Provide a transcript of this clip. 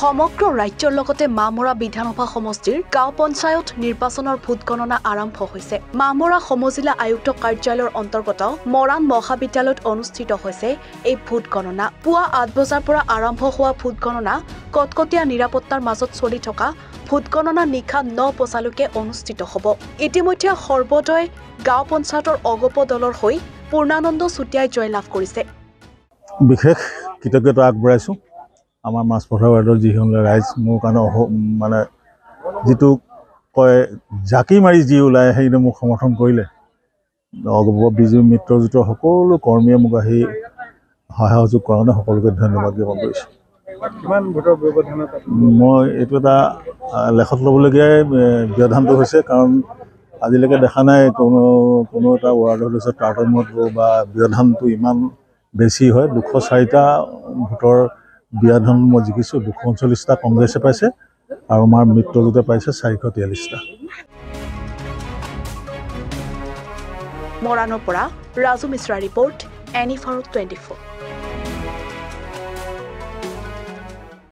সমগ্ৰ ৰাজ্যৰ লগতে মামৰা বিধানসভা সমষ্টিৰ গাঁও পঞ্চায়ত নিৰ্বাচনৰ ভোট গণনা আৰম্ভ হৈছে। মামৰা সমজিলা আয়ুক্ত কাৰ্যালয়ৰ অন্তৰ্গত মৰাণ মহাবিদ্যালয়ত অনুষ্ঠিত হৈছে এই ভোট গণনা। পুৱা ৮ বজাৰ পৰা আৰম্ভ হোৱা ভোট গণনা কটকটীয়া নিৰাপত্তাৰ মাজত চলি থকা ভোট গণনা নিশা ৯ বজালৈকে অনুষ্ঠিত হ'ব। ইতিমধ্যে সৰ্বদয় গাঁও পঞ্চায়তৰ অগপ দলৰ হৈ পূৰ্ণানন্দ চুতীয়াই জয়লাভ কৰিছে। বিশেষ কৃতজ্ঞতা আগবঢ়াইছোঁ আমাৰ মাছপথাৰ ৱাৰ্ডৰ যিখন ৰাইজ মোৰ কাৰণে মানে যিটো কয় জাকি মাৰি যি ওলাই সেইনে মোক সমৰ্থন কৰিলে। অগপ বিজু মিত্ৰজোঁটৰ সকলো কৰ্মীয়ে মোক আহি সহায় সহযোগ কৰাৰ কাৰণে সকলোকে ধন্যবাদ জ্ঞাপন কৰিছোঁ। মই এইটো এটা লেখত ল'বলগীয়াই ব্যৱধানটো হৈছে, কাৰণ আজিলৈকে দেখা নাই কোনো এটা ৱাৰ্ডৰ পিছত তাৰতম্যত বা ব্যৱধানটো ইমান বেছি হয়। 204টা ভোটৰ ব্যৱধান মই জিকিছোঁ। 239টা কংগ্ৰেছে পাইছে আৰু আমাৰ মিত্ৰজোঁটে পাইছে 443টা। মৰাণৰ পৰা Raju Mishra report, NE Farooq 24।